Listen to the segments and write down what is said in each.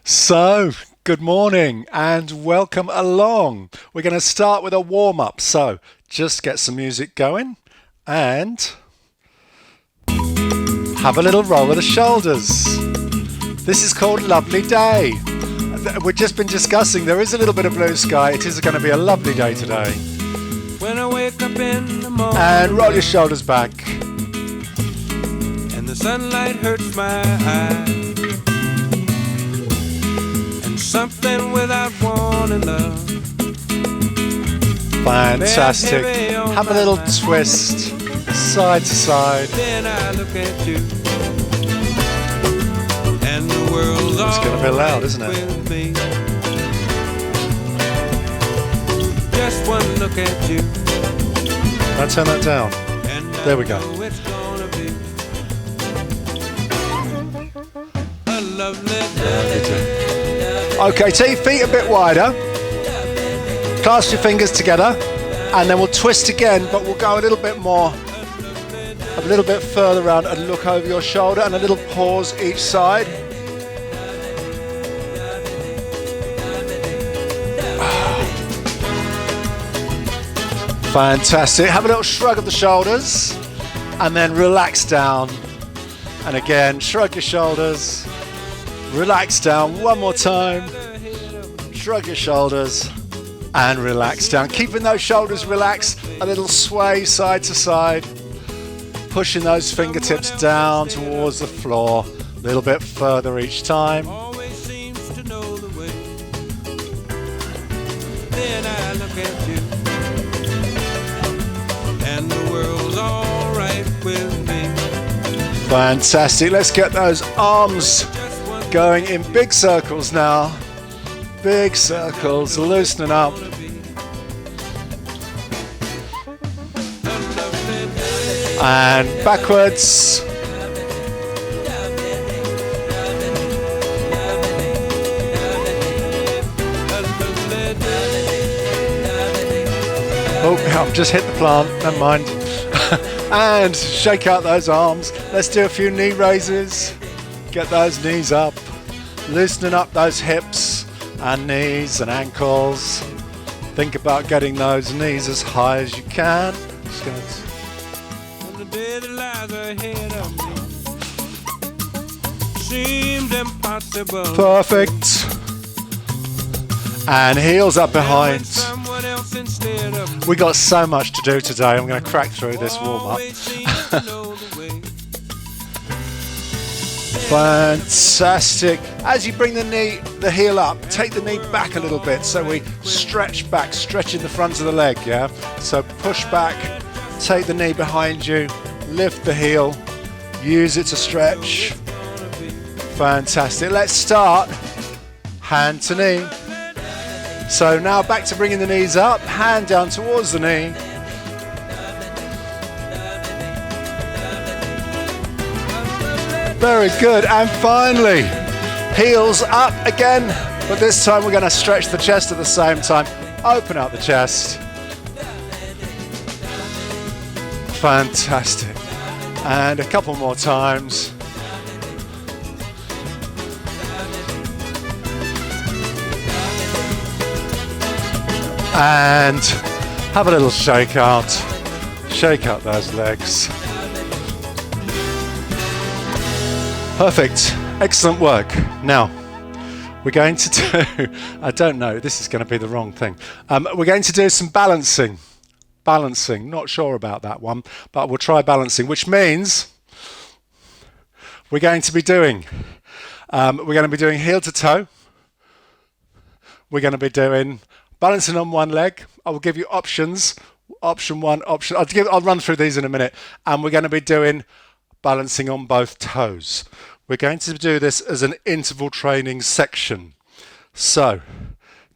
So, good morning and welcome along. We're going to start with a warm up. So, just get some music going and have a little roll of the shoulders. This is called Lovely Day. We've just been discussing there is a little bit of blue sky. It is going to be a lovely day today. When I wake up in the morning And roll your shoulders back. and the sunlight hurts my eyes, and something without wanting love. Fantastic. Have a little twist, side to side. Then I look at you, and the world's It's going to be loud, isn't it? with me. Just one look at you, Now turn that down. and There we go. I know it's gonna be a lovely day. Okay, take your feet a bit wider. Clasp your fingers together. And then we'll twist again, but we'll go a little bit more, a little bit further around and look over your shoulder and a little pause each side. Fantastic. Have a little shrug of the shoulders and then relax down. And again, shrug your shoulders, relax down one more time, shrug your shoulders and relax down. Keeping those shoulders relaxed, a little sway side to side, pushing those fingertips down towards the floor, a little bit further each time. Always seems to know the way. Then I look at you, and the world's all right with me. Fantastic. Let's get those arms going in big circles now. Big circles, loosening up. And backwards. Oh, I've just hit the plant, never mind. And shake out those arms. Let's do a few knee raises. Get those knees up. Loosening up those hips and knees and ankles. Think about getting those knees as high as you can. Just gonna When the day that lies ahead of me seems impossible. Perfect. And heels up behind. Someone else instead of We got so much to do today. I'm going to crack through this warm up. always seems to know the way. Fantastic. As you bring the heel up, take the knee back a little bit so we stretch back, stretching the front of the leg, yeah? So push back, take the knee behind you, lift the heel, use it to stretch. Fantastic. Let's start hand to knee. So now back to bringing the knees up, hand down towards the knee. Very good. And finally, heels up again, but this time we're going to stretch the chest at the same time. Open up the chest. Fantastic. And a couple more times. And have a little shake out. Shake out those legs. Perfect. Excellent work. Now, we're going to do, I don't know, this is going to be the wrong thing. We're going to do some balancing. Balancing, not sure about that one, but we'll try balancing, which means we're going to be doing heel to toe. We're going to be doing balancing on one leg. I will give you options. Option one, option. I'll run through these in a minute. And we're going to be doing balancing on both toes. We're going to do this as an interval training section. So,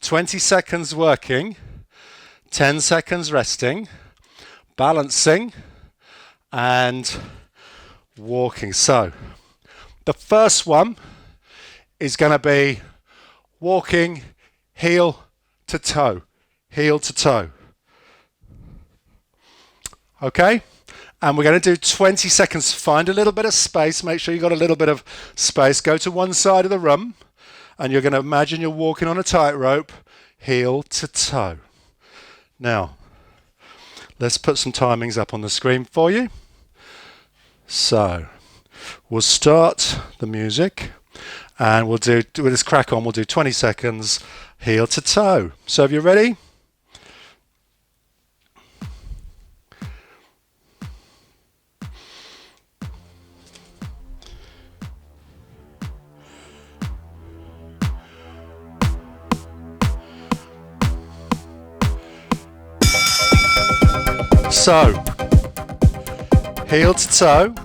20 seconds working, 10 seconds resting, balancing, and walking. So, the first one is going to be walking heel to toe, heel to toe. Okay? And we're going to do 20 seconds. Find a little bit of space. Make sure you've got a little bit of space. Go to one side of the room And you're going to imagine you're walking on a tightrope, heel to toe. Now, let's put some timings up on the screen for you. So, we'll start the music and we'll just crack on. We'll do 20 seconds, heel to toe. So, if you're ready. So, heel to toe,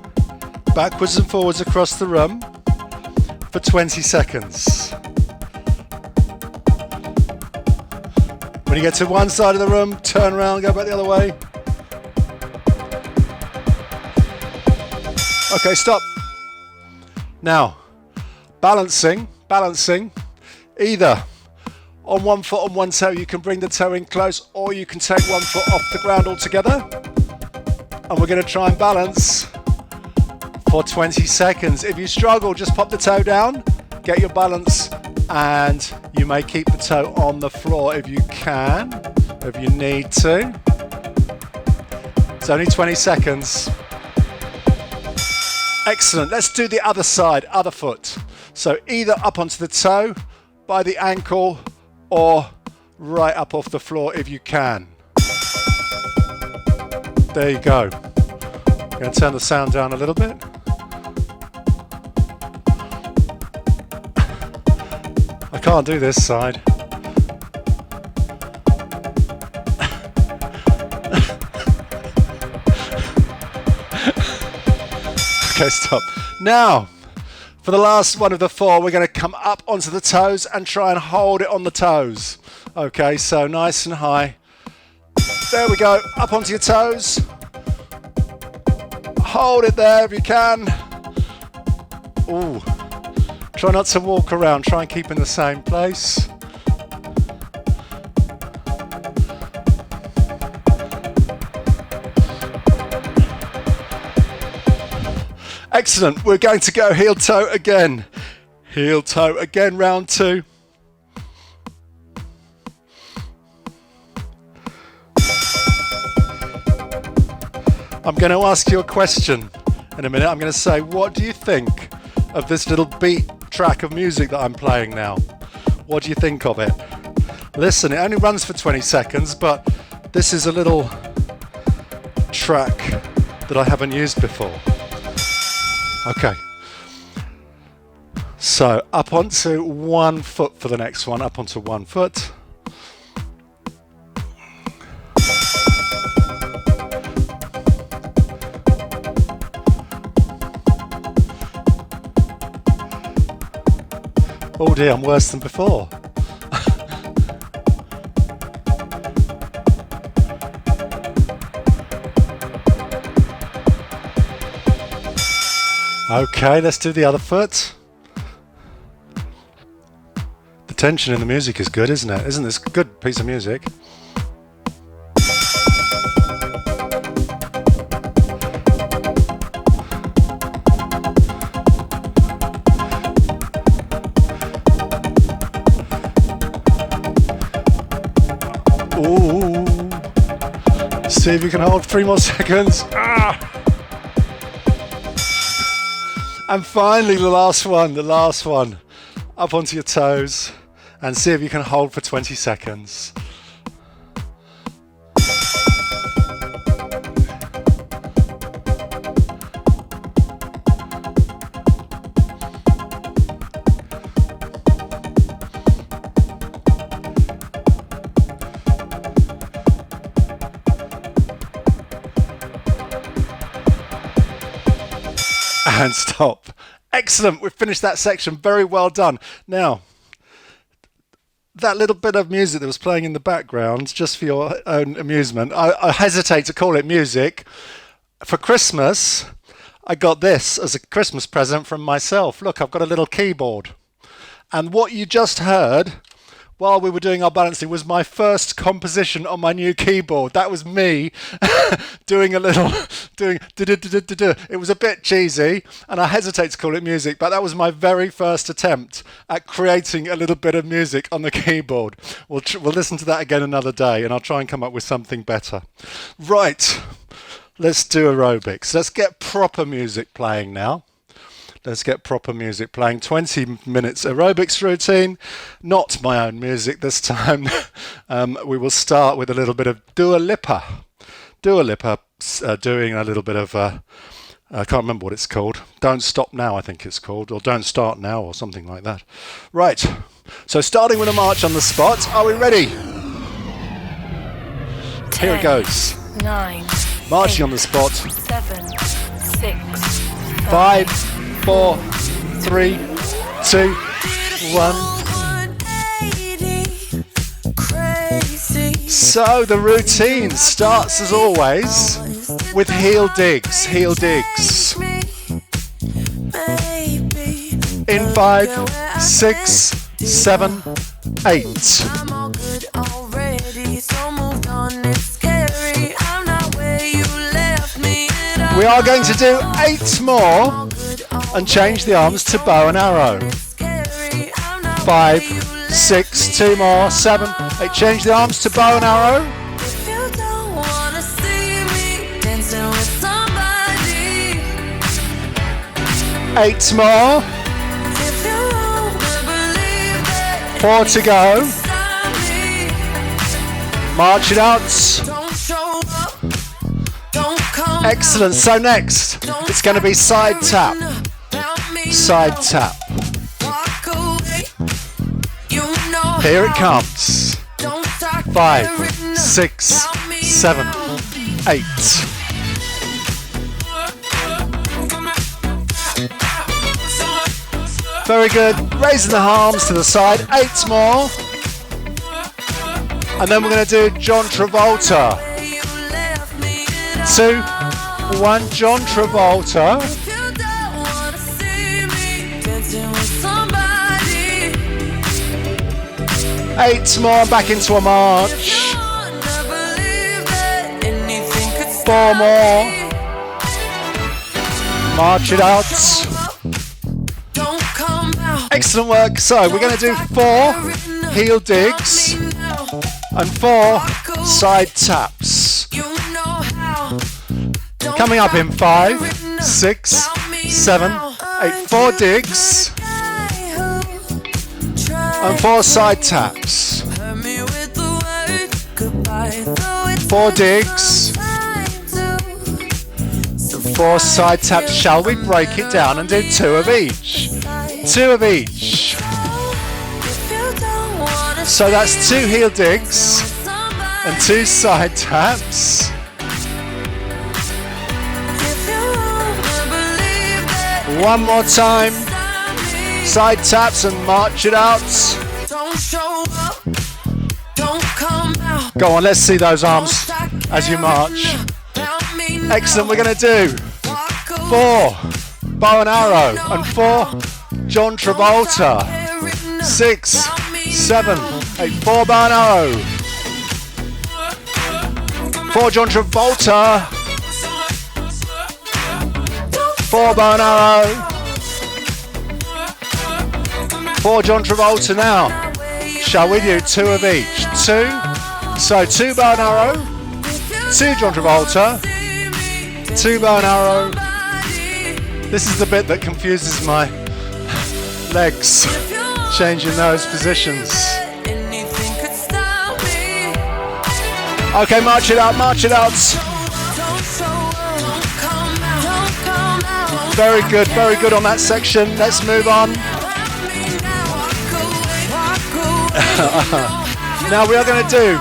backwards and forwards across the room for 20 seconds. When you get to one side of the room, turn around, go back the other way. Okay, stop. Now, balancing, either on one foot on one toe, you can bring the toe in close, or you can take one foot off the ground altogether. And we're going to try and balance for 20 seconds. If you struggle, just pop the toe down, get your balance, and you may keep the toe on the floor if you can, if you need to. It's only 20 seconds. Excellent. Let's do the other side, other foot. So either up onto the toe, by the ankle, or right up off the floor if you can. There you go. I'm going to turn the sound down a little bit. I can't do this side. Okay, stop. Now, for the last one of the four, we're going to come up onto the toes and try and hold it on the toes. Okay, so nice and high. There we go, up onto your toes. Hold it there if you can. Ooh. Try not to walk around, try and keep in the same place. Excellent, we're going to go heel toe again. Heel toe again, round two. I'm going to ask you a question in a minute. I'm going to say, what do you think of this little beat track of music that I'm playing now? What do you think of it? Listen, it only runs for 20 seconds, but this is a little track that I haven't used before. Okay. So up onto one foot for the next one, up onto one foot. Oh dear, I'm worse than before. Okay, let's do the other foot. The tension in the music is good, isn't it? Isn't this a good piece of music? Ooh. See if you can hold 3 more seconds. Ah! And finally, the last one. Up onto your toes and see if you can hold for 20 seconds. And stop. Excellent, we've finished that section. Very well done. Now, that little bit of music that was playing in the background, just for your own amusement, I hesitate to call it music. For Christmas, I got this as a Christmas present from myself. Look, I've got a little keyboard. And what you just heard while we were doing our balancing was my first composition on my new keyboard. That was me doing a little, doing du-du-du-du-du-du. It was a bit cheesy, and I hesitate to call it music, but that was my very first attempt at creating a little bit of music on the keyboard. We'll listen to that again another day, and I'll try and come up with something better. Right, let's do aerobics. Let's get proper music playing now. Let's get proper music playing. 20 minutes aerobics routine. Not my own music this time. We will start with a little bit of Dua Lipa. Dua Lipa doing a little bit of, I can't remember what it's called. Don't Stop Now, I think it's called. Or Don't Start Now, or something like that. Right. So starting with a march on the spot. Are we ready? 10, here it goes. 9. Marching 8, on the spot. 7, 6. 5, 4, 3, 2, 1. So the routine starts as always with heel digs. Heel digs. In 5, 6, 7, 8. We are going to do 8 more and change the arms to bow and arrow. 5, 6, 2 more, 7, 8. Change the arms to bow and arrow. 8 more. 4 to go. March it out. Excellent. So next, it's going to be side tap. Side tap. Here it comes. 5, 6, 7, 8. Very good. Raising the arms to the side. 8 more. And then we're going to do John Travolta. 2, 1, John Travolta. 8 more, back into a march. 4 more. March it out. Excellent work. So we're going to do 4 heel digs and 4 side taps. Coming up in 5, 6, 7, 8. 4 digs and 4 side taps. 4 digs, 4 side taps. Shall we break it down and do 2 of each? 2 of each. So that's 2 heel digs and 2 side taps. 1 more time. Side taps and march it out. Go on, let's see those arms as you march. Excellent, we're going to do 4 bow and arrow and 4 John Travolta. 6, 7, 8, 4 bow and arrow. 4 John Travolta. 4 bow and arrow. 4 John Travolta now. Shall we do 2 of each? 2. So 2 bow and arrow. 2 John Travolta. 2 bow and arrow. This is the bit that confuses my legs. Changing those positions. Okay, march it out, march it out. Very good on that section. Let's move on. Now we are going to do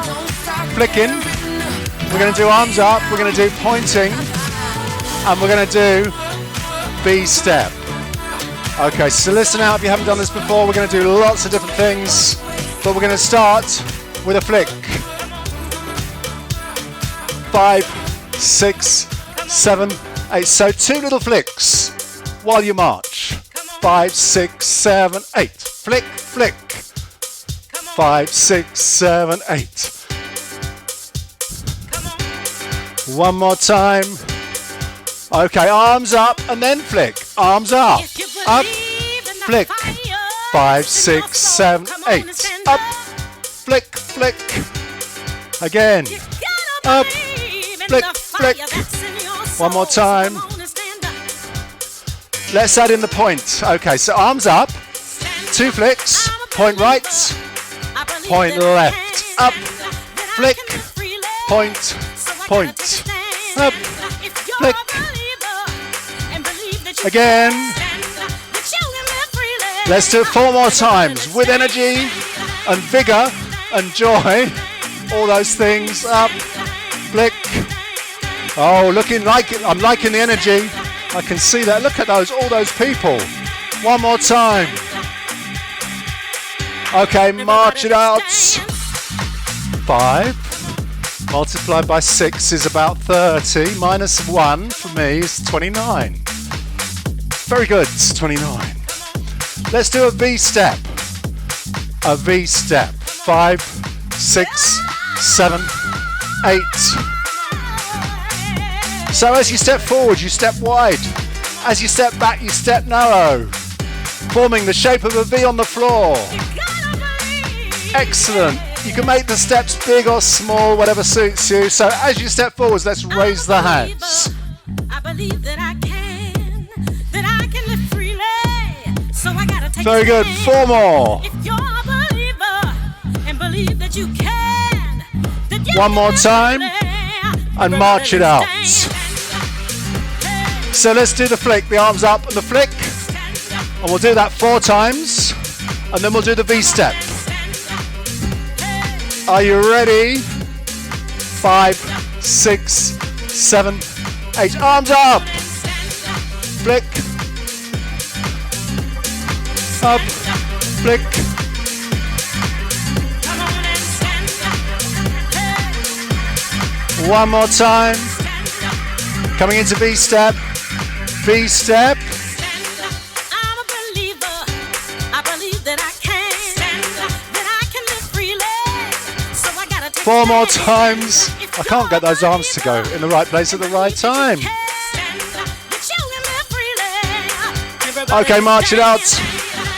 flicking. We're going to do arms up. We're going to do pointing. And we're going to do B-step. Okay, so listen out if you haven't done this before. We're going to do lots of different things. But we're going to start with a flick. 5, 6, 7, 8. So 2 little flicks while you march. 5, 6, 7, 8. Flick, flick. 5, 6, 7, 8. One more time. Okay, arms up and then flick. Arms up, up, flick. 5, 6, 7, 8. Up, flick, flick. Again. Up, flick, flick. One more time. Let's add in the point. Okay, so arms up, 2 flicks, point right, point left, up, flick, point, point, up, flick. Again. Let's do it 4 more times with energy and vigor and joy. All those things. Up, flick. Oh, looking like it. I'm liking the energy. I can see that. Look at those, all those people. One more time. Okay, march it out. 5 multiplied by 6 is about 30. Minus 1 for me is 29. Very good, 29. Let's do a V step. A V step. 5, 6, 7, 8. So as you step forward, you step wide. As you step back, you step narrow, forming the shape of a V on the floor. Excellent. You can make the steps big or small, whatever suits you. So as you step forwards, let's raise the hands. I believe that I can live freely. So I gotta take Very good. 4 more. If you're a believer and believe that you can, then you One more time and march it out. So let's do the flick, the arms up and the flick. And we'll do that 4 times. And then we'll do the V step. Are you ready? 5, 6, 7, 8. Arms up. Flick. Up. Flick. One more time. Coming into V step. V step. I'm a believer. I believe that I can live freely. So I gotta take 4 more times. I can't get those arms to go in the right place at the right time. Okay, march it out.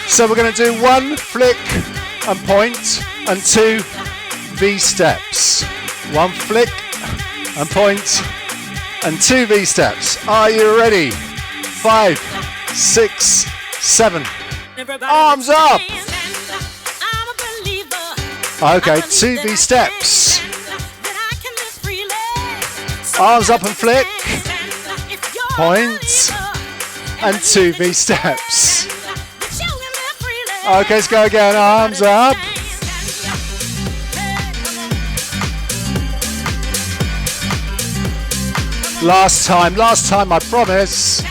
So we're going to do 1 flick and point and 2 V steps. 1 flick and point and 2 V steps. Are you ready? 5, 6, 7. Arms up. Okay, 2 V steps. Arms up and flick. Point and 2 V steps. Okay, let's go again. Arms up. Last time, I promise.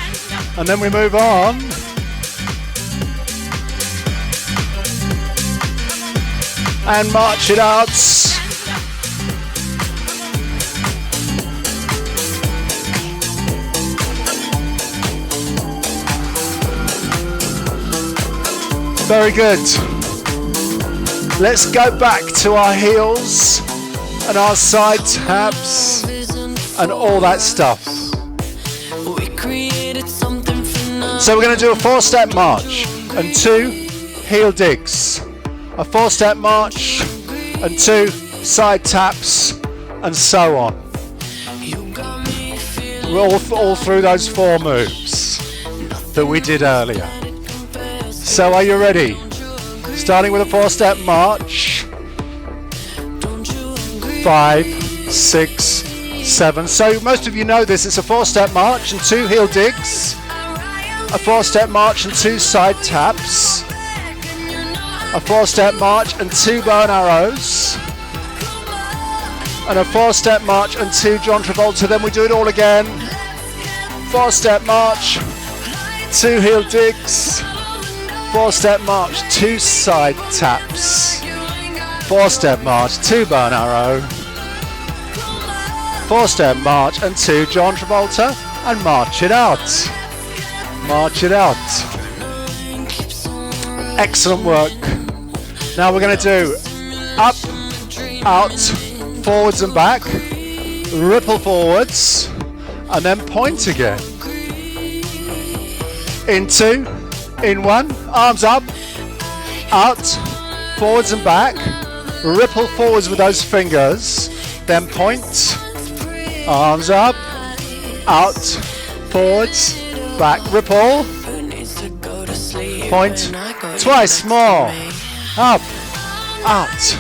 And then we move on. And march it out. Very good. Let's go back to our heels and our side taps and all that stuff. So we're going to do a 4-step march and 2 heel digs. A 4-step march and 2 side taps and so on. We're all through those 4 moves that we did earlier. So are you ready? Starting with a 4-step march. 5, 6, 7. So most of you know this. It's a 4-step march and 2 heel digs. A 4-step march and 2 side taps. A 4-step march and 2 bow and arrows. And a 4-step march and 2 John Travolta. Then we do it all again. 4-step march, 2 heel digs. 4-step march, 2 side taps. 4-step march, 2 bow and arrow. 4-step march and 2 John Travolta. And march it out. March it out. Excellent work. Now we're going to do up, out, forwards and back, ripple forwards, and then point again. In 2, in 1, arms up, out, forwards and back, ripple forwards with those fingers, then point, arms up, out, forwards, back, ripple, point, twice more, up, out.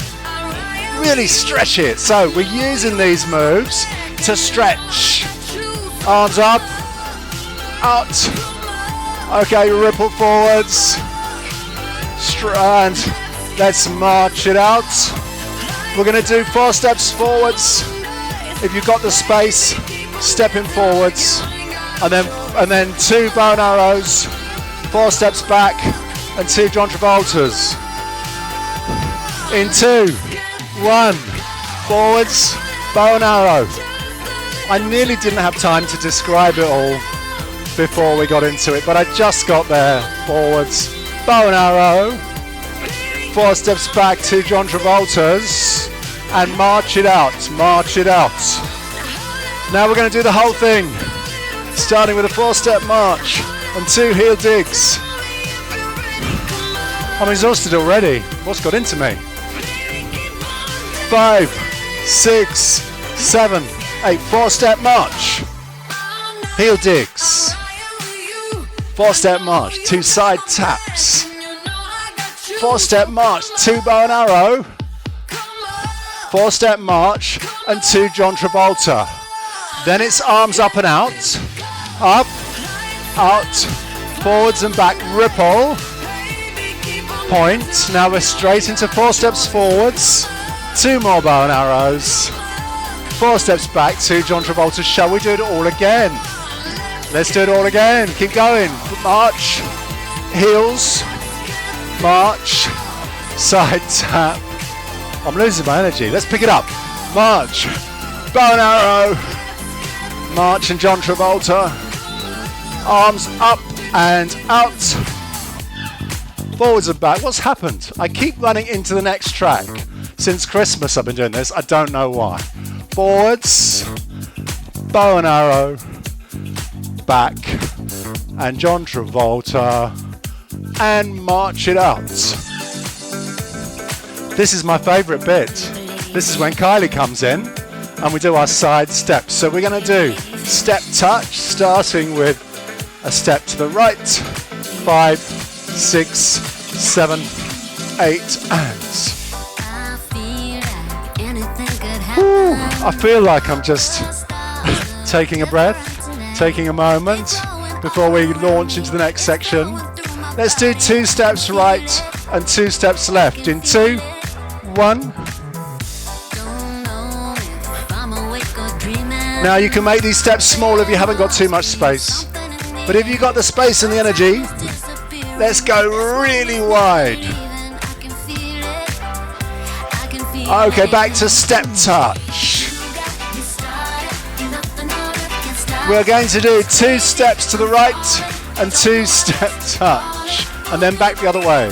Really stretch it. So we're using these moves to stretch. Arms up, out. Okay, ripple forwards. And let's march it out. We're going to do 4 steps forwards. If you've got the space, stepping forwards. And then 2 bow and arrows, 4 steps back, and 2 John Travoltas. In 2, 1, forwards, bow and arrow. I nearly didn't have time to describe it all before we got into it, but I just got there. Forwards, bow and arrow, 4 steps back, 2 John Travoltas, and march it out, march it out. Now we're going to do the whole thing, starting with a 4-step march and 2 heel digs. I'm exhausted already. What's got into me? 5, 6, 7, 8, 4-step march, heel digs, 4-step march, 2 side taps, 4-step march, 2 bow and arrow, 4-step march, and 2 John Travolta. Then it's arms up and out, up, out, forwards and back, ripple, point. Now we're straight into 4 steps forwards, 2 more bow and arrows, 4 steps back, 2 John Travolta. Shall we do it all again? Let's do it all again. Keep going. March, heels, march, side tap. I'm losing my energy. Let's pick it up. March, bow and arrow, march and John Travolta. Arms up and out, forwards and back. What's happened? I keep running into the next track. Since Christmas I've been doing this, I don't know why. Forwards, bow and arrow, back, and John Travolta, and march it out. This is my favourite bit. This is when Kylie comes in and we do our side steps. So we're going to do step touch, starting with a step to the right, 5, 6, 7, 8, and I feel like I'm just taking a breath, taking a moment before we launch into the next section. Let's do 2 steps right and 2 steps left. In 2, 1. Now you can make these steps small if you haven't got too much space. But if you've got the space and the energy, let's go really wide. Okay, back to step touch. We're going to do 2 steps to the right and 2 step touch, and then back the other way.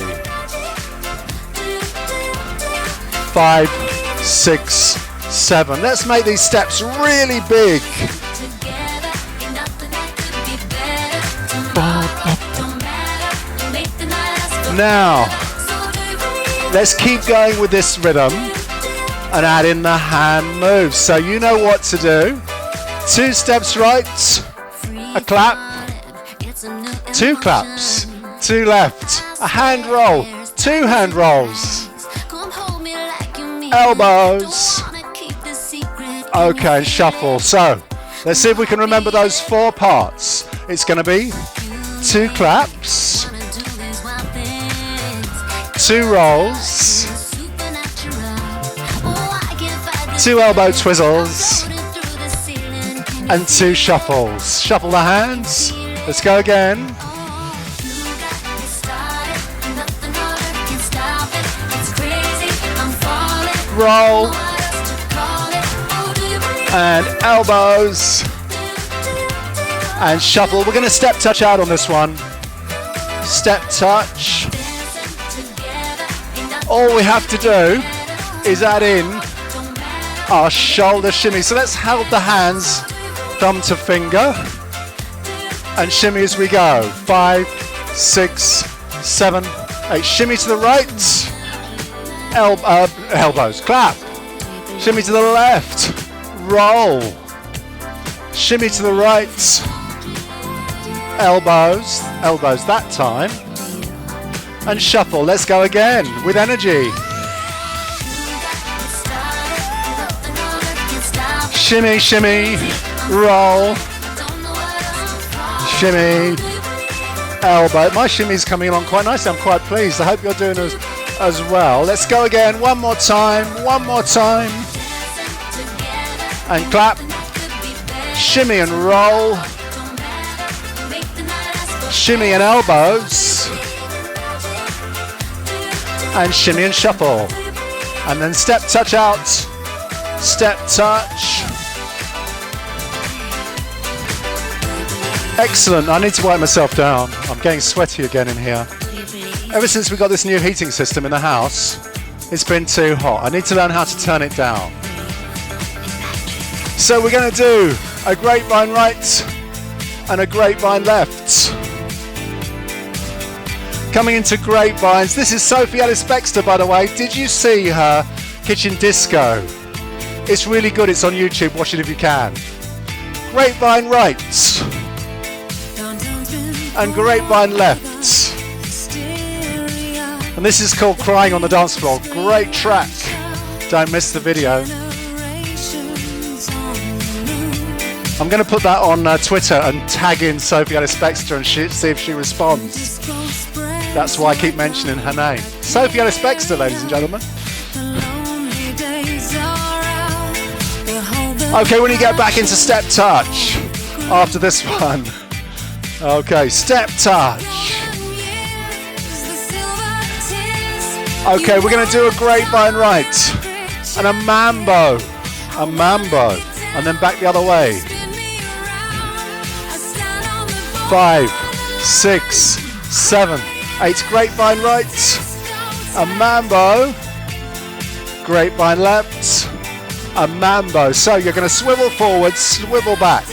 5, 6, 7. Let's make these steps really big. Now, let's keep going with this rhythm and add in the hand moves. So you know what to do. 2 steps right, a clap, 2 claps, 2 left, a hand roll, 2 hand rolls, elbows. Okay, and shuffle. So let's see if we can remember those 4 parts. It's going to be 2 claps, 2 rolls, 2 elbow twizzles, and 2 shuffles. Shuffle the hands. Let's go again. Roll and elbows and shuffle. We're going to step touch out on this one. Step touch. All we have to do is add in our shoulder shimmy. So let's hold the hands, thumb to finger, and shimmy as we go. 5, 6, 7, 8. Shimmy to the right. Elbows, clap. Shimmy to the left, roll. Shimmy to the right, elbows that time, and shuffle. Let's go again with energy. Shimmy, shimmy, roll, shimmy, elbow. My shimmy's coming along quite nicely. I'm quite pleased. I hope you're doing as well. Let's go again. One more time. And clap. Shimmy and roll. Shimmy and elbows. And shimmy and shuffle. And then step touch out. Step touch. Excellent. I need to wipe myself down. I'm getting sweaty again in here. Ever since we got this new heating system in the house, it's been too hot. I need to learn how to turn it down. So we're going to do a grapevine right and a grapevine left. Coming into grapevines, this is Sophie Ellis-Bextor, by the way. Did you see her kitchen disco? It's really good. It's on YouTube. Watch it if you can. Grapevine right and grapevine left. And this is called Crying on the Dance Floor. Great track. Don't miss the video. I'm going to put that on Twitter and tag in Sophie Ellis-Bextor and see if she responds. That's why I keep mentioning her name. Sophie Ellis-Bextor, ladies and gentlemen. Okay, when you get back into step touch after this one. Okay, step touch. Okay, we're going to do a grapevine right and a mambo, and then back the other way. 5, 6, 7, 8. Grapevine right, a mambo, grapevine left, a mambo. So you're going to swivel forward, swivel back.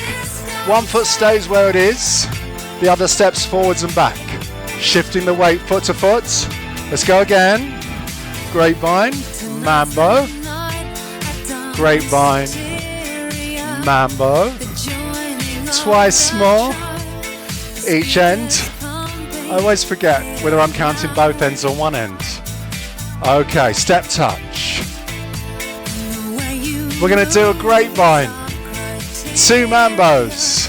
One foot stays where it is, the other steps forwards and back. Shifting the weight foot to foot. Let's go again. Grapevine, mambo, grapevine, mambo. Twice more each end. I always forget whether I'm counting both ends or one end. Okay, step touch. We're going to do a grapevine, 2 mambos,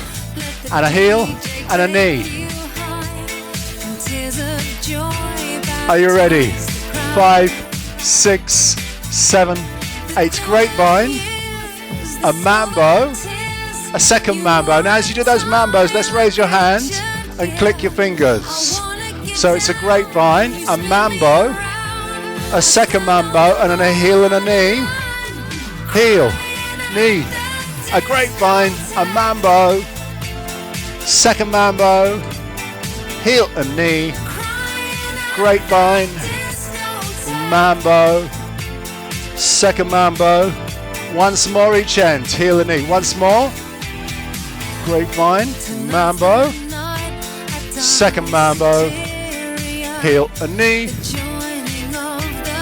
and a heel and a knee. Are you ready? 5, 6, 7, 8. Grapevine, a mambo, a second mambo. Now as you do those mambos, let's raise your hand and click your fingers. So it's a grapevine, a mambo, a second mambo, and then a heel and a knee. Heel, knee, a grapevine, a mambo, second mambo, heel and knee, grapevine, mambo, second mambo, once more each end, heel and knee, once more, grapevine, mambo, second mambo, heel and knee,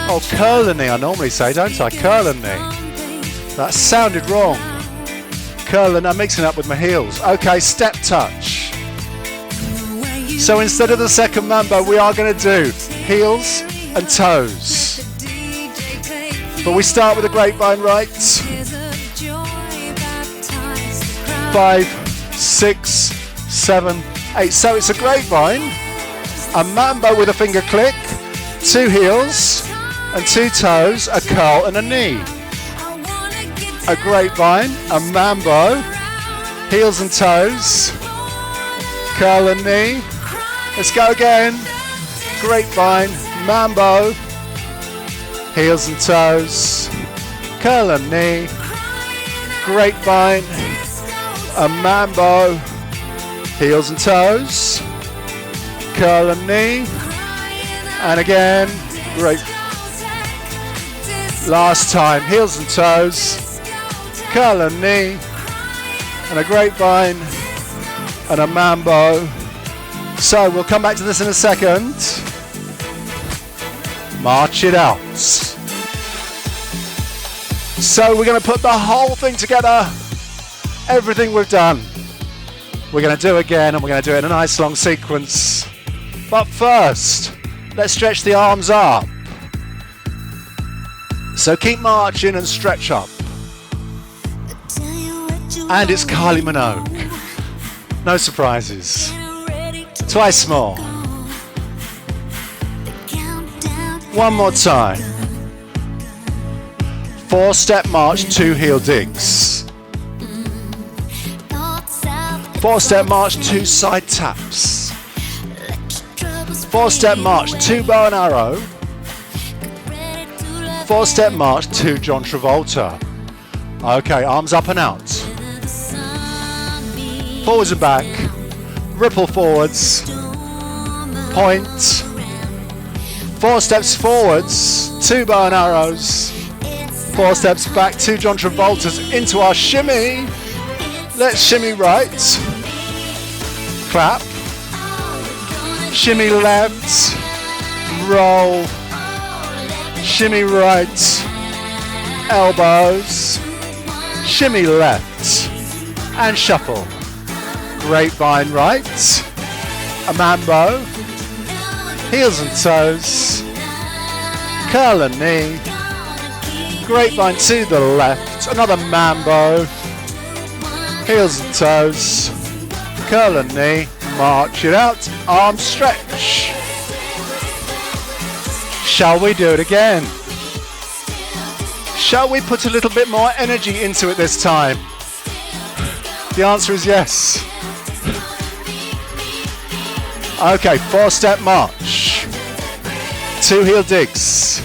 oh curl and knee I normally say, don't I, curl and knee, that sounded wrong, curl and I'm mixing it up with my heels. Okay, step touch. So instead of the second mambo we are going to do heels and toes. But we start with a grapevine right. 5, 6, 7, 8. So it's a grapevine, a mambo with a finger click, 2 heels and 2 toes, a curl and a knee. A grapevine, a mambo, heels and toes, curl and knee. Let's go again. Grapevine, mambo, heels and toes, curl and knee, grapevine, a mambo, heels and toes, curl and knee, and again, Last time, heels and toes, curl and knee, and a grapevine, and a mambo. So we'll come back to this in a second. March it out. So we're going to put the whole thing together, everything we've done. We're going to do again, and we're going to do it in a nice long sequence. But first, let's stretch the arms up. So keep marching and stretch up. And it's Kylie Minogue. No surprises. Twice more. One more time. 4-step march, 2 heel digs. 4-step march, 2 side taps. 4-step march, 2 bow and arrow. 4-step march, 2 John Travolta. Okay, arms up and out. Forwards and back. Ripple forwards. Point. 4 steps forwards, 2 bow and arrows. 4 steps back, 2 John Travoltas into our shimmy. Let's shimmy right. Clap. Shimmy left. Roll. Shimmy right. Elbows. Shimmy left. And shuffle. Grapevine right. A mambo. Heels and toes. Curl and knee. Grapevine to the left. Another mambo. Heels and toes. Curl and knee. March it out. Arm stretch. Shall we do it again? Shall we put a little bit more energy into it this time? The answer is yes. Okay, 4-step march. 2 heel digs.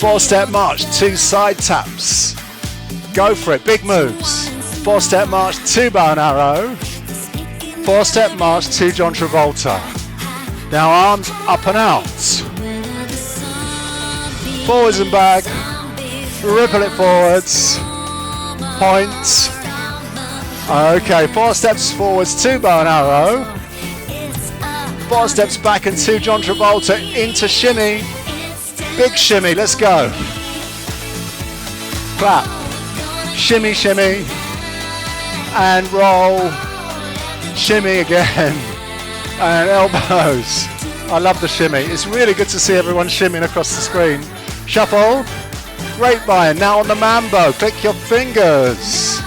4-step march, 2 side taps. Go for it, big moves. 4-step march, 2 bow and arrow. 4-step march, 2 John Travolta. Now arms up and out. Forwards and back. Ripple it forwards. Point. Okay, 4 steps forwards, 2 bow and arrow. 4 steps back and 2 John Travolta into shimmy. Big shimmy, let's go. Clap. Shimmy, shimmy. And roll. Shimmy again. And elbows. I love the shimmy. It's really good to see everyone shimmying across the screen. Shuffle. Grapevine. Now on the mambo. Click your fingers.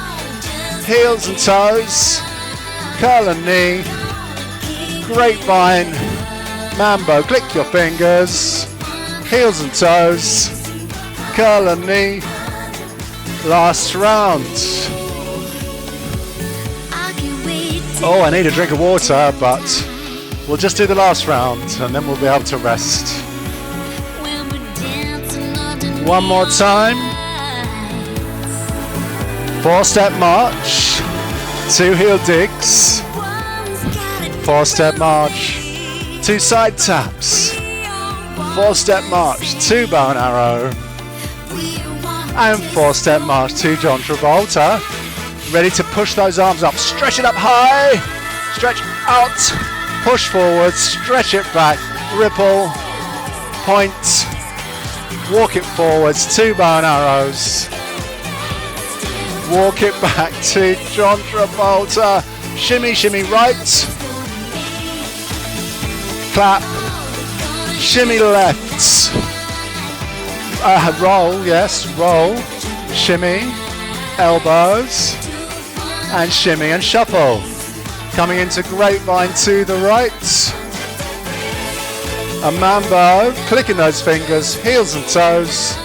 Heels and toes. Curl and knee. Grapevine. Mambo. Click your fingers. Heels and toes. Curl and knee. Last round. Oh, I need a drink of water, but we'll just do the last round and then we'll be able to rest. One more time. 4-step march. 2 heel digs. 4-step march. 2 side taps. 4-step march. 2 bow and arrow. And 4-step march, 2 John Travolta. Ready to push those arms up. Stretch it up high. Stretch out. Push forward. Stretch it back. Ripple. Point. Walk it forwards. 2 bow and arrows. Walk it back to John Travolta. Shimmy, shimmy right. Clap. Shimmy left. Roll, yes, roll. Shimmy. Elbows. And shimmy and shuffle. Coming into grapevine to the right. A mambo. Clicking those fingers. Heels and toes.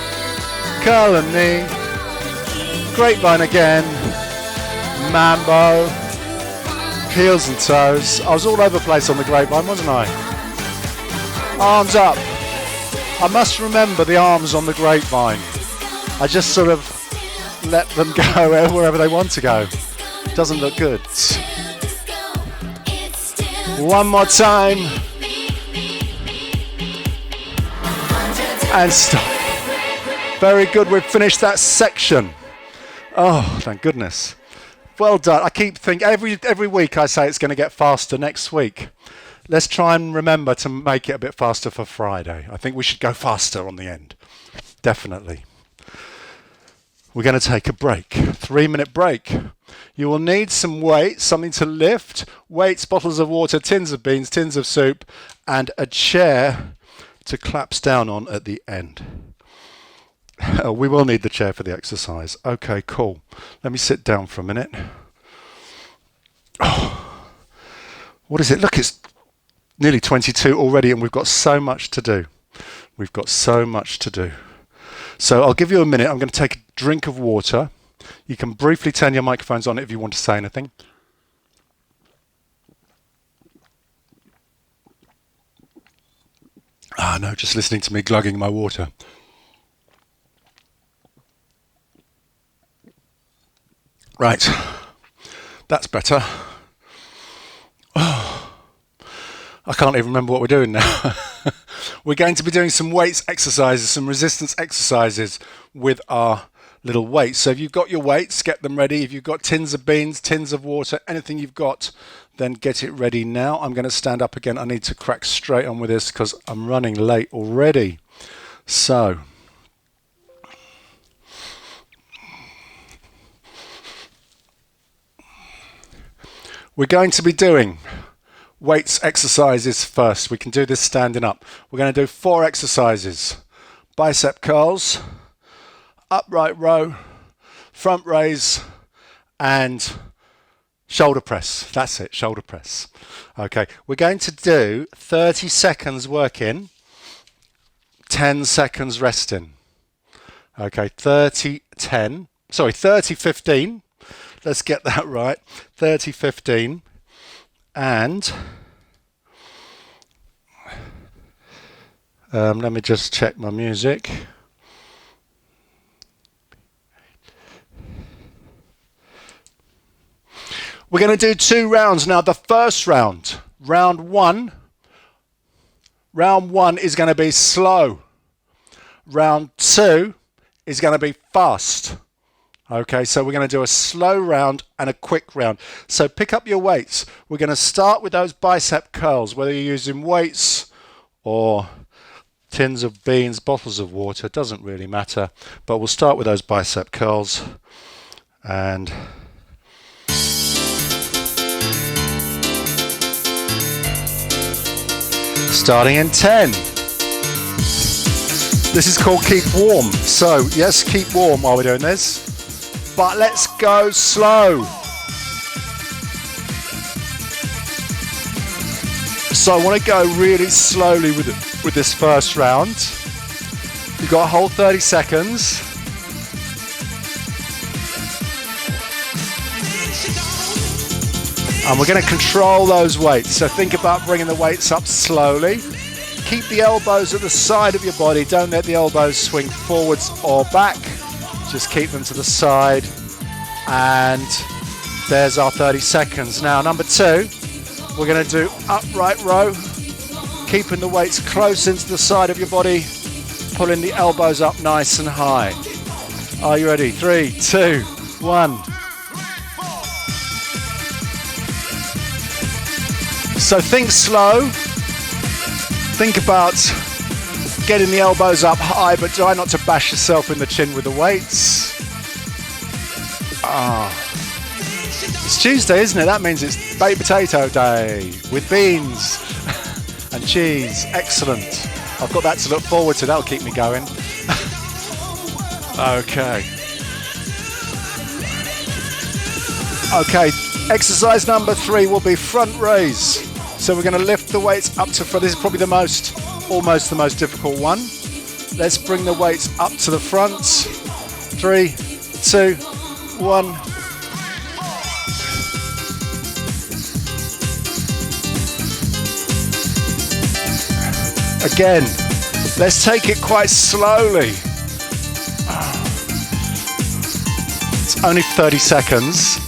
Curl and knee. Grapevine again. Mambo. Heels and toes. I was all over the place on the grapevine, wasn't I? Arms up. I must remember the arms on the grapevine. I just sort of let them go wherever they want to go. Doesn't look good. One more time. And stop. Very good, we've finished that section. Oh, thank goodness. Well done. I keep thinking, every week I say it's going to get faster next week. Let's try and remember to make it a bit faster for Friday. I think we should go faster on the end. Definitely. We're going to take a break, 3-minute break. You will need some weights, something to lift, weights, bottles of water, tins of beans, tins of soup, and a chair to collapse down on at the end. We will need the chair for the exercise. Okay, cool. Let me sit down for a minute. Oh, what is it? Look, it's nearly 22 already, and we've got so much to do. We've got so much to do. So I'll give you a minute. I'm going to take a drink of water. You can briefly turn your microphones on if you want to say anything. Ah, no, just listening to me glugging my water. Right, that's better. Oh, I can't even remember what we're doing now. We're going to be doing some weights exercises, some resistance exercises with our little weights. So if you've got your weights, get them ready. If you've got tins of beans, tins of water, anything you've got, then get it ready now. I'm going to stand up again. I need to crack straight on with this because I'm running late already. So we're going to be doing weights exercises first. We can do this standing up. We're going to do 4 exercises. Bicep curls, upright row, front raise, and shoulder press. That's it, shoulder press. Okay, we're going to do 30 seconds working, 10 seconds resting. Okay, 30-15. Let's get that right. 30-15. And let me just check my music. We're going to do 2 rounds now. The first round, round one is going to be slow. Round 2 is going to be fast. Okay, so we're going to do a slow round and a quick round. So pick up your weights. We're going to start with those bicep curls, whether you're using weights or tins of beans, bottles of water, doesn't really matter. But we'll start with those bicep curls. And starting in 10. This is called keep warm. So yes, keep warm while we're doing this. But let's go slow. So I want to go really slowly with this first round. You've got a whole 30 seconds. And we're going to control those weights. So think about bringing the weights up slowly. Keep the elbows at the side of your body. Don't let the elbows swing forwards or back. Just keep them to the side, and there's our 30 seconds. Now, number 2, we're going to do upright row, keeping the weights close into the side of your body, pulling the elbows up nice and high. Are you ready? 3, 2, 1. So think slow. Think about getting the elbows up high, but try not to bash yourself in the chin with the weights. It's Tuesday, isn't it? That means it's baked potato day with beans and cheese. Excellent. I've got that to look forward to. That'll keep me going. Okay. Okay, exercise number 3 will be front raise. So we're going to lift the weights up to front. This is probably almost the most difficult one. Let's bring the weights up to the front. 3, 2, 1. Again, let's take it quite slowly. It's only 30 seconds.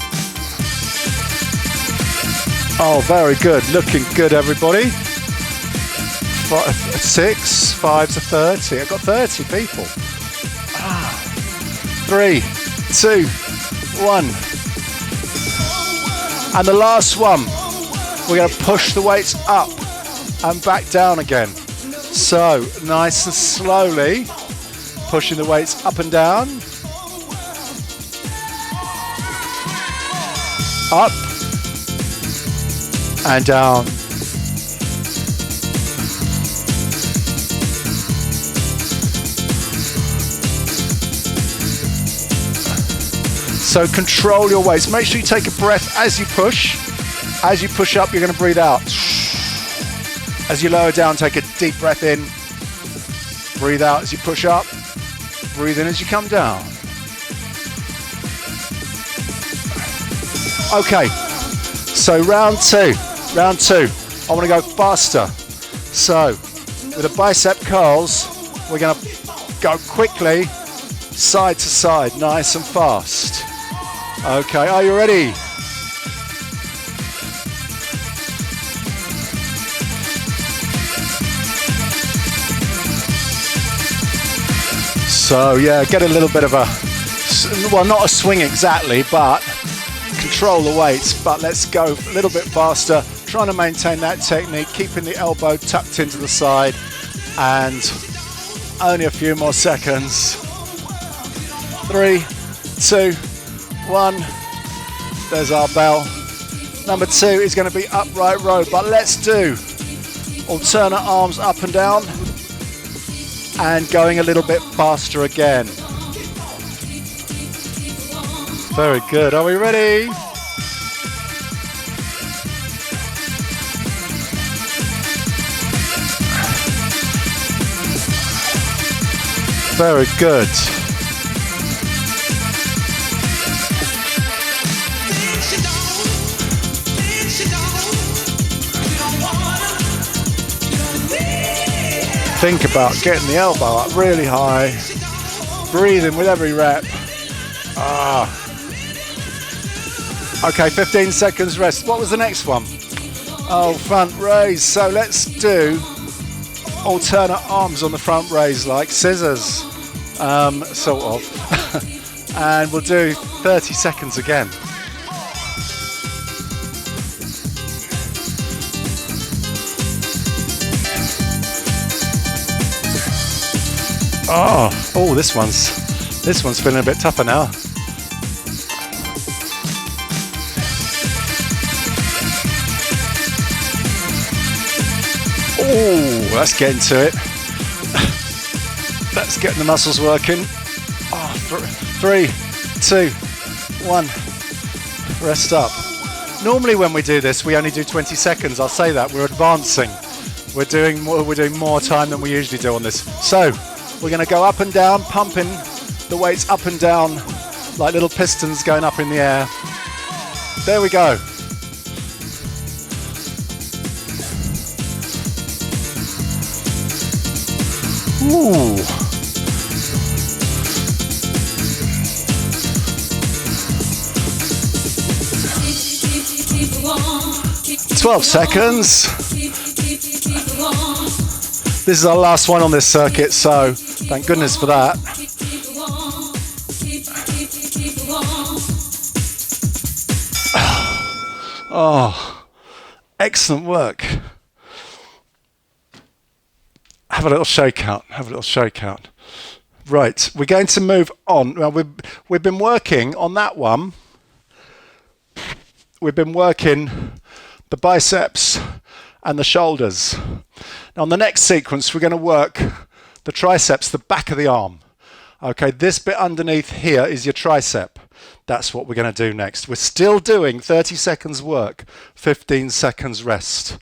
Oh, very good. Looking good, everybody. 6, 5 to 30. I've got 30 people. 3, 2, 1. And the last one, we're going to push the weights up and back down again. So nice and slowly, pushing the weights up and down. Up and down. So control your weights. Make sure you take a breath as you push. As you push up, you're going to breathe out. As you lower down, take a deep breath in. Breathe out as you push up. Breathe in as you come down. Okay, so round two. I want to go faster. So with the bicep curls, we're going to go quickly, side to side, nice and fast. Okay, are you ready? So yeah, get a little bit of a, well, not a swing exactly, but control the weights, but let's go a little bit faster, trying to maintain that technique, keeping the elbow tucked into the side, and only a few more seconds. 3, 2, 1. There's our bell. Number 2 is going to be upright row, but let's do alternate arms up and down and going a little bit faster again. Very good. Are we ready? Very good. Think about getting the elbow up really high, breathing with every rep. Okay, 15 seconds rest. What was the next one? Oh, front raise. So let's do alternate arms on the front raise, like scissors, sort of. And we'll do 30 seconds again. Oh, this one's feeling a bit tougher now. Oh, that's getting to it. That's getting the muscles working. 3, 2, 1. Rest up. Normally when we do this, we only do 20 seconds. I'll say that. We're advancing. We're doing more time than we usually do on this. So we're going to go up and down, pumping the weights up and down like little pistons going up in the air. There we go. Ooh. 12 seconds. This is our last one on this circuit, so thank goodness for that. Oh, excellent work. Have a little shakeout. Right, we're going to move on. Well, we've been working on that one. We've been working the biceps and the shoulders. Now on the next sequence, we're going to work the triceps, the back of the arm. Okay, this bit underneath here is your tricep. That's what we're going to do next. We're still doing 30 seconds work, 15 seconds rest.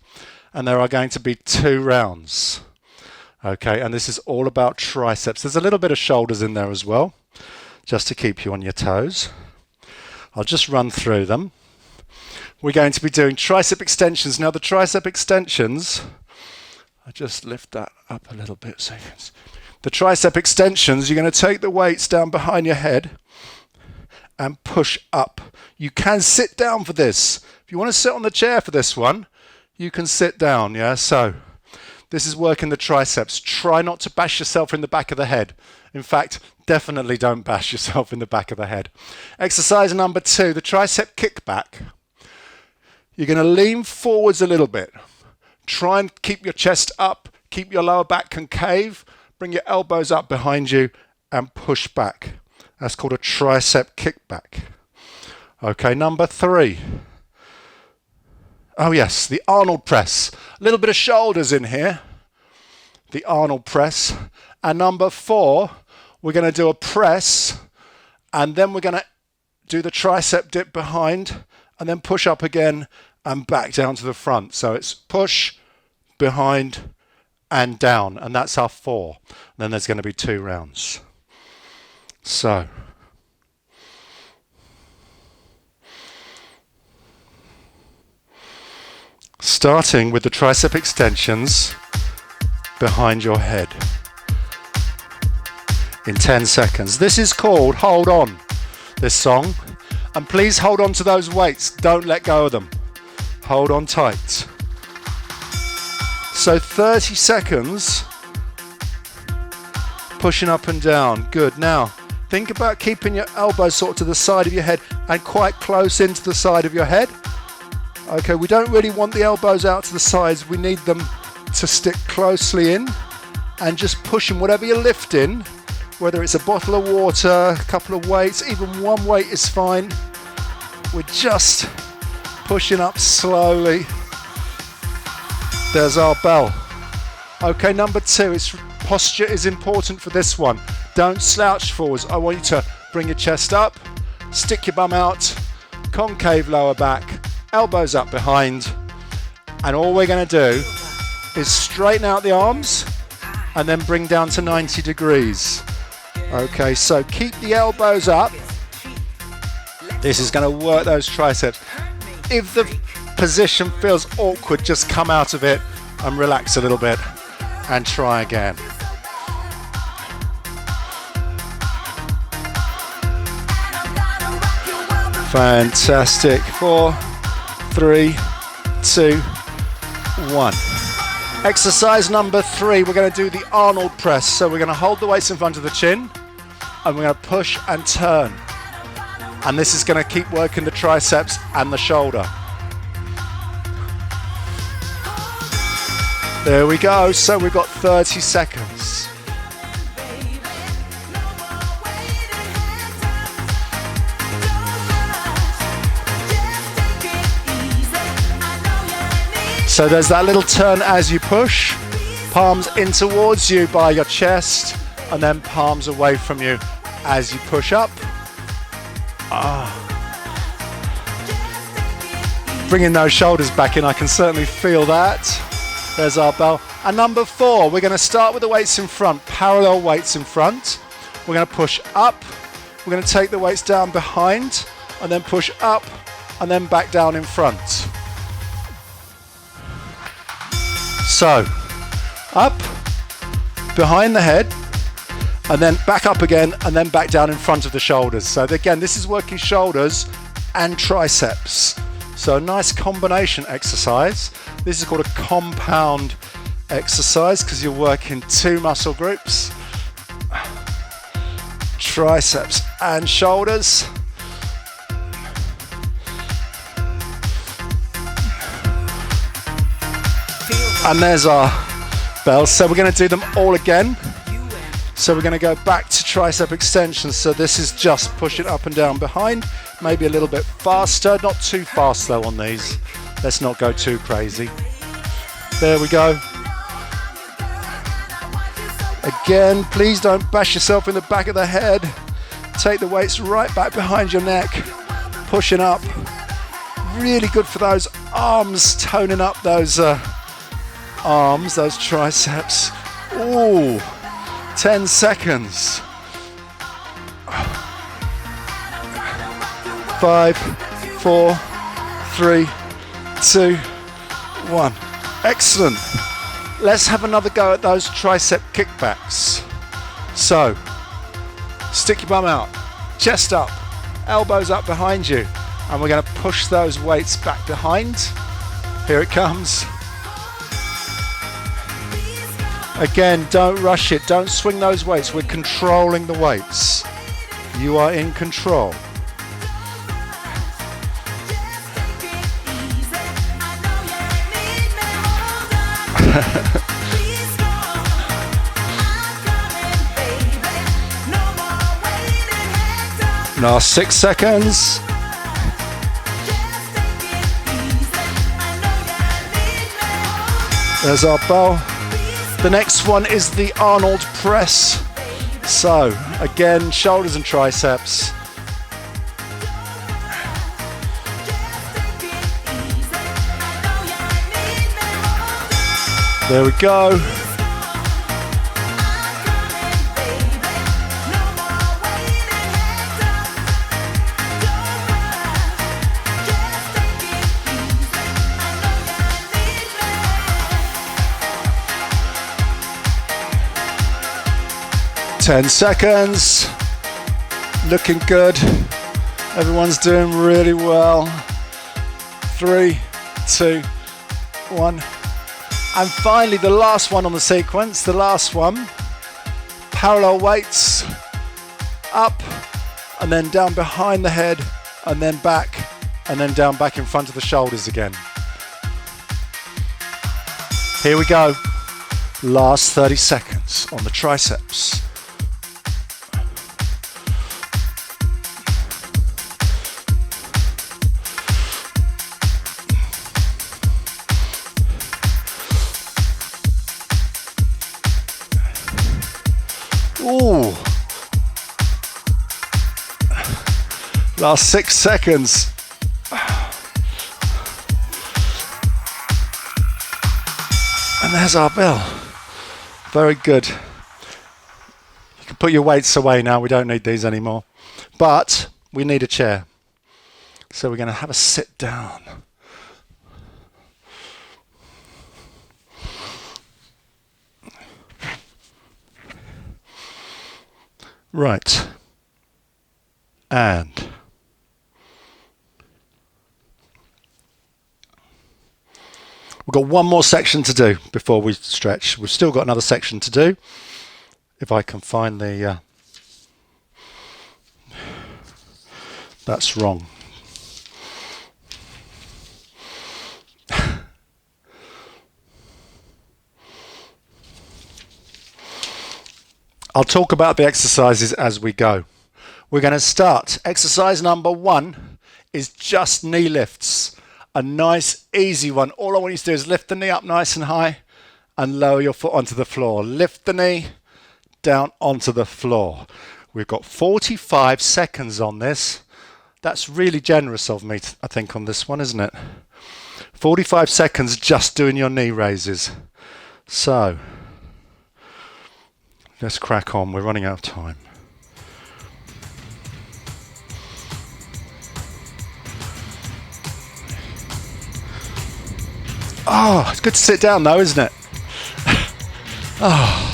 And there are going to be 2 rounds. Okay, and this is all about triceps. There's a little bit of shoulders in there as well, just to keep you on your toes. I'll just run through them. We're going to be doing tricep extensions. Now the tricep extensions, I just lift that up a little bit so you can see. The tricep extensions, you're going to take the weights down behind your head and push up. You can sit down for this. If you want to sit on the chair for this one, you can sit down, yeah? So This is working the triceps. Try not to bash yourself in the back of the head. In fact, definitely don't bash yourself in the back of the head. Exercise number 2, the tricep kickback. You're going to lean forwards a little bit. Try and keep your chest up, keep your lower back concave, bring your elbows up behind you and push back. That's called a tricep kickback. Okay, number 3. Oh yes, the Arnold press. A little bit of shoulders in here. The Arnold press. And number 4, we're going to do a press and then we're going to do the tricep dip behind and then push up again and back down to the front. So it's push, behind and down, and that's our 4. And then there's going to be 2 rounds. So starting with the tricep extensions behind your head in 10 seconds. This is called Hold On, this song. And please hold on to those weights. Don't let go of them. Hold on tight. So 30 seconds pushing up and down. Good. Now, think about keeping your elbows sort of to the side of your head and quite close into the side of your head. Okay, we don't really want the elbows out to the sides. We need them to stick closely in and just pushing whatever you're lifting, whether it's a bottle of water, a couple of weights, even one weight is fine. We're just pushing up slowly. There's our bell. Okay, number 2, posture is important for this one. Don't slouch forwards. I want you to bring your chest up, stick your bum out, concave lower back, elbows up behind, and all we're going to do is straighten out the arms and then bring down to 90 degrees. Okay, so keep the elbows up. This is going to work those triceps. If the position feels awkward, just come out of it and relax a little bit and try again. Fantastic. 4, 3, 2, 1. Exercise number 3, we're going to do the Arnold press. So we're going to hold the weights in front of the chin and we're going to push and turn. And this is going to keep working the triceps and the shoulder. There we go. So we've got 30 seconds. So there's that little turn as you push, palms in towards you by your chest, and then palms away from you as you push up. Bringing those shoulders back in, I can certainly feel that. There's our bell. And number 4, we're going to start with the weights in front, parallel weights in front. We're going to push up, we're going to take the weights down behind, and then push up, and then back down in front. So, up, behind the head, and then back up again, and then back down in front of the shoulders. So again, this is working shoulders and triceps. So a nice combination exercise. This is called a compound exercise because you're working 2 muscle groups, triceps and shoulders. And there's our bell. So we're going to do them all again. So we're going to go back to tricep extensions. So this is just pushing up and down behind, maybe a little bit faster, not too fast though on these. Let's not go too crazy. There we go. Again, please don't bash yourself in the back of the head. Take the weights right back behind your neck, pushing up. Really good for those arms, toning up those arms, those triceps. Ooh, 10 seconds. 5, 4, 3, 2, 1. Excellent. Let's have another go at those tricep kickbacks. So, stick your bum out, chest up, elbows up behind you, and we're going to push those weights back behind. Here it comes. Again, don't rush it. Don't swing those weights. We're controlling the weights. You are in control. Last 6 seconds. There's our bow. The next one is the Arnold press. So, again, shoulders and triceps. There we go. Ten seconds. Looking good. Everyone's doing really well. 3, 2, 1. And finally, the last one on the sequence, the last one. Parallel weights. Up and then down behind the head and then back and then down back in front of the shoulders again. Here we go. Last 30 seconds on the triceps. Ooh. Last 6 seconds. And there's our bell. Very good. You can put your weights away now. We don't need these anymore. But we need a chair. So we're going to have a sit down. Right. And we've got one more section to do before we stretch. We've still got another section to do. If I can find the... that's wrong. I'll talk about the exercises as we go. We're going to start. Exercise number 1 is just knee lifts. A nice, easy one. All I want you to do is lift the knee up nice and high and lower your foot onto the floor. Lift the knee down onto the floor. We've got 45 seconds on this. That's really generous of me, I think, on this one, isn't it? 45 seconds just doing your knee raises. So... let's crack on, we're running out of time. Oh, it's good to sit down though, isn't it? Oh.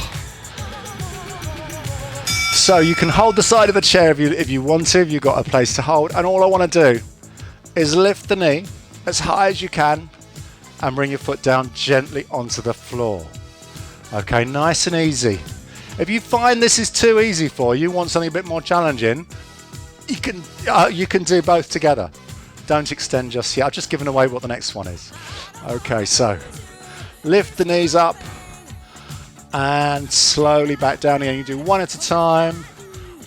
So you can hold the side of the chair if you want to, if you've got a place to hold. And all I want to do is lift the knee as high as you can and bring your foot down gently onto the floor. Okay, nice and easy. If you find this is too easy for you, want something a bit more challenging, you can do both together. Don't extend just yet. I've just given away what the next one is. Okay, so lift the knees up and slowly back down again. You do one at a time,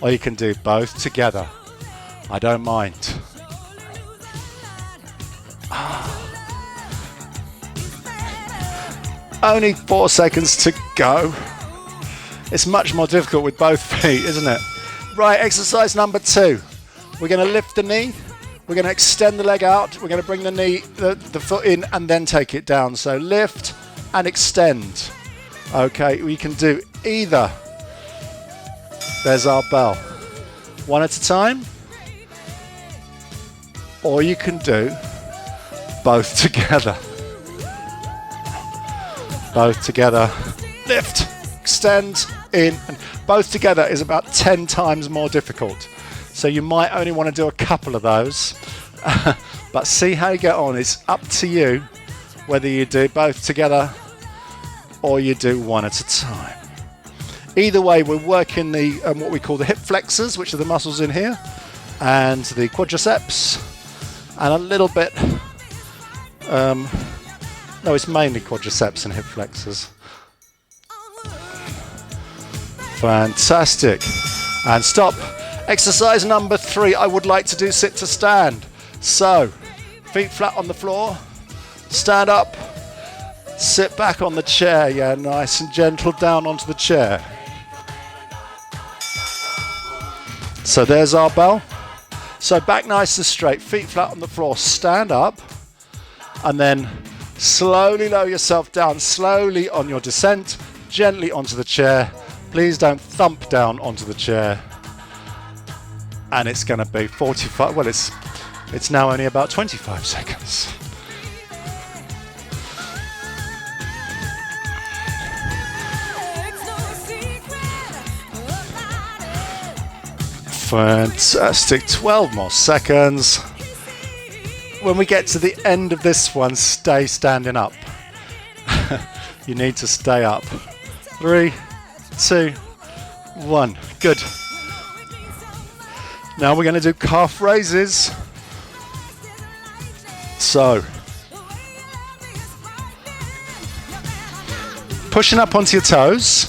or you can do both together. I don't mind. Only 4 seconds to go. It's much more difficult with both feet, isn't it? Right, exercise number 2. We're going to lift the knee. We're going to extend the leg out. We're going to bring the foot in and then take it down. So lift and extend. Okay, we can do either. There's our bell. One at a time. Or you can do both together. Both together. Lift, extend, in, and both together is about 10 times more difficult. So you might only want to do a couple of those, but see how you get on. It's up to you whether you do both together or you do one at a time. Either way, we're working the what we call the hip flexors, which are the muscles in here, and the quadriceps, and a little bit, no, it's mainly quadriceps and hip flexors. Fantastic. And stop. Exercise number 3, I would like to do sit to stand. So, feet flat on the floor, stand up, sit back on the chair, yeah, nice and gentle down onto the chair. So there's our bell. So back nice and straight, feet flat on the floor, stand up, and then slowly lower yourself down, slowly on your descent, gently onto the chair. Please don't thump down onto the chair. And it's going to be 45, well it's now only about 25 seconds. Fantastic, 12 more seconds. When we get to the end of this one, stay standing up. You need to stay up. 3, 2, 1, good. Now we're going to do calf raises. So, pushing up onto your toes.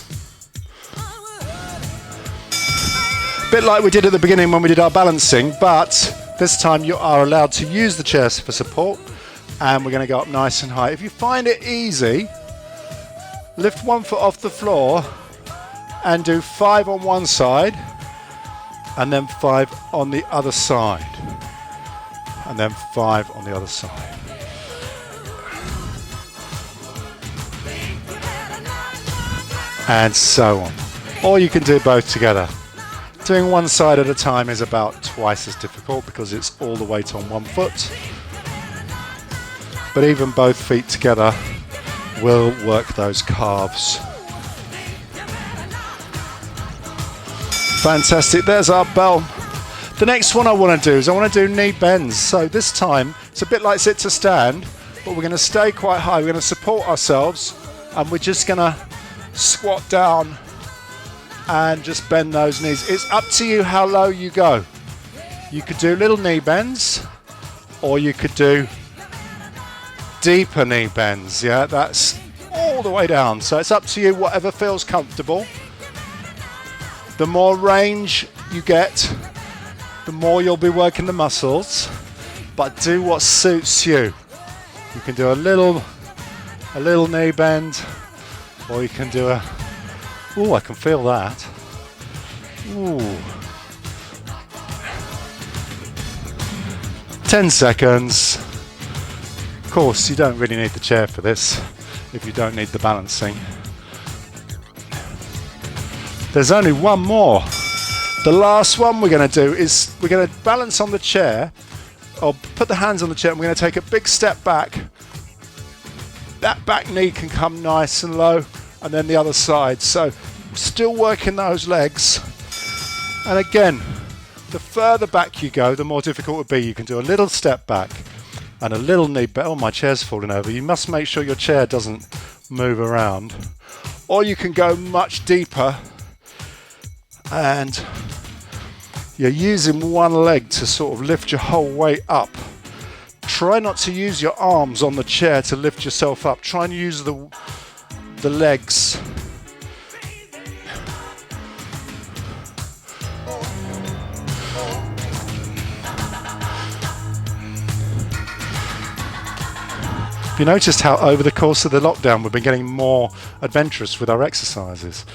Bit like we did at the beginning when we did our balancing, but this time you are allowed to use the chairs for support, and we're going to go up nice and high. If you find it easy, lift one foot off the floor and do 5 on one side, and then 5 on the other side, and then 5 on the other side. And so on. Or you can do both together. Doing one side at a time is about twice as difficult because it's all the weight on one foot. But even both feet together will work those calves. Fantastic, there's our bell. The next one I want to do is I want to do knee bends. So this time, it's a bit like sit to stand, but we're going to stay quite high. We're going to support ourselves, and we're just going to squat down and just bend those knees. It's up to you how low you go. You could do little knee bends, or you could do deeper knee bends. Yeah, that's all the way down. So it's up to you, whatever feels comfortable. The more range you get, the more you'll be working the muscles, but do what suits you. You can do a little knee bend, or you can do a, oh, I can feel that. Ooh. 10 seconds. Of course, you don't really need the chair for this if you don't need the balancing. There's only one more. The last one we're going to do is we're going to balance on the chair, or put the hands on the chair, and we're going to take a big step back. That back knee can come nice and low, and then the other side. So still working those legs. And again, the further back you go, the more difficult it will be. You can do a little step back and a little knee bend. Oh, my chair's falling over. You must make sure your chair doesn't move around. Or you can go much deeper, and you're using one leg to sort of lift your whole weight up. Try not to use your arms on the chair to lift yourself up. Try and use the legs. Have you noticed how over the course of the lockdown we've been getting more adventurous with our exercises?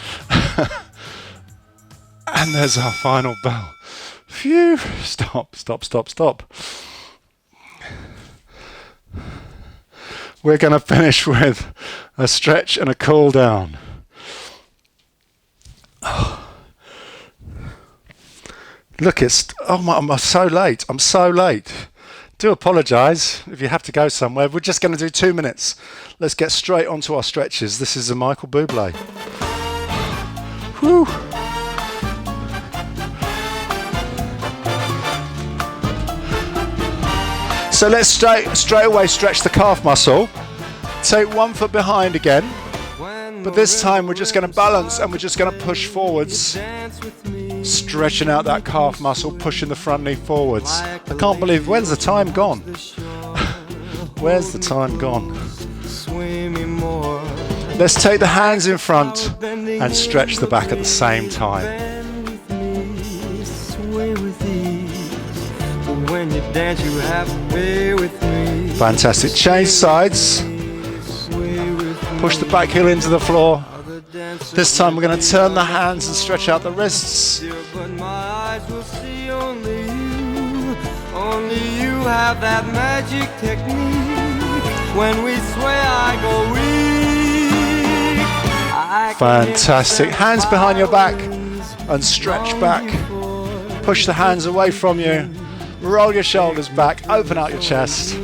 And there's our final bell. Phew! Stop. We're going to finish with a stretch and a cool down. Oh. Look, I'm so late. I'm so late. Do apologise if you have to go somewhere. We're just going to do 2 minutes. Let's get straight onto our stretches. This is a Michael Bublé. Whew. So let's straight away stretch the calf muscle. Take 1 foot behind again. When But this time we're just going to balance and we're just going to push forwards, stretching out that calf muscle, pushing the front knee forwards. I can't believe, where's the time gone? Where's the time gone? Let's take the hands in front and stretch the back at the same time. Fantastic. Change sides. Push the back heel into the floor. This time we're going to turn the hands and stretch out the wrists. Only you have that magic technique. When we sway, I go weak. Fantastic. Hands behind your back and stretch back. Push the hands away from you. Roll your shoulders back. Open out your chest.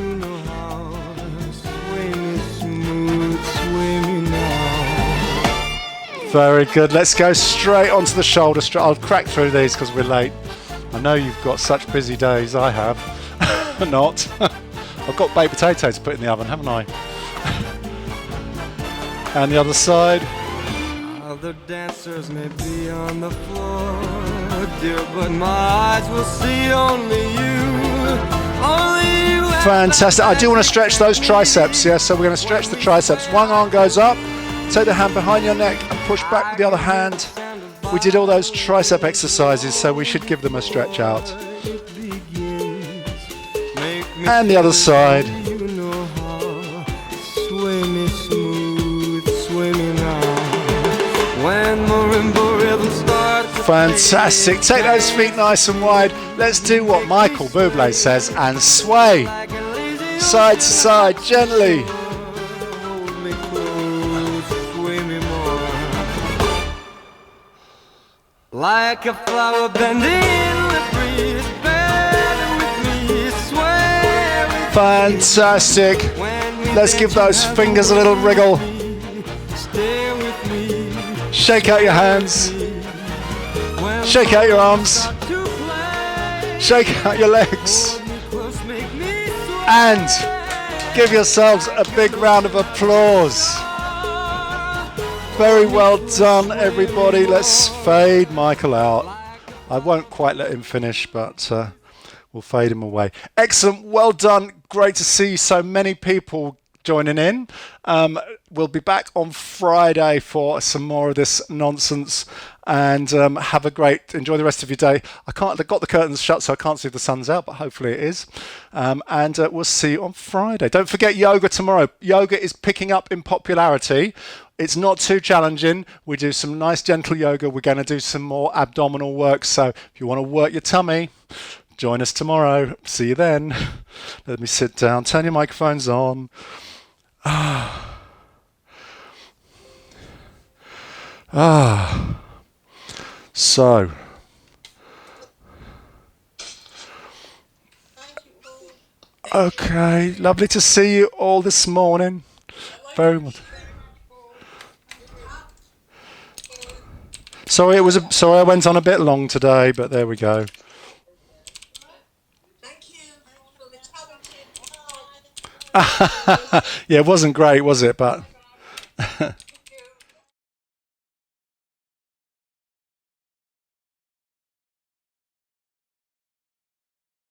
Very good. Let's go straight onto the shoulder. I'll crack through these because we're late. I know you've got such busy days. I have. Not. I've got baked potatoes to put in the oven, haven't I? And the other side. Other dancers may be on the floor, dear, but my eyes will see only you. Only you. Fantastic. I do want to stretch those triceps, yeah? So we're going to stretch the triceps. One arm goes up. Take the hand behind your neck and push back with the other hand. We did all those tricep exercises, so we should give them a stretch out. And the other side. Fantastic. Take those feet nice and wide. Let's do what Michael Bublé says and sway. Side to side, gently. Like a flower bending in the breeze, bend with me, sway with Fantastic. Let's give those fingers a little wriggle. stay with me. Shake out your hands. Shake out your arms. To play, Shake out your legs. close, make me sway. And give yourselves a big round of applause. Very well done, everybody. Let's fade Michael out. I won't quite let him finish, but we'll fade him away. Excellent. Well done. Great to see so many people joining in. We'll be back on Friday for some more of this nonsense. And have a great, enjoy the rest of your day. I've got the curtains shut, so I can't see if the sun's out, but hopefully it is. And we'll see you on Friday. Don't forget yoga tomorrow. Yoga is picking up in popularity. It's not too challenging. We do some nice gentle yoga. We're going to do some more abdominal work. So if you want to work your tummy, join us tomorrow. See you then. Let me sit down. Turn your microphones on. So, okay, lovely to see you all this morning. Very much. Sorry, sorry I went on a bit long today, but there we go. Thank you for the talented. Yeah, it wasn't great, was it? But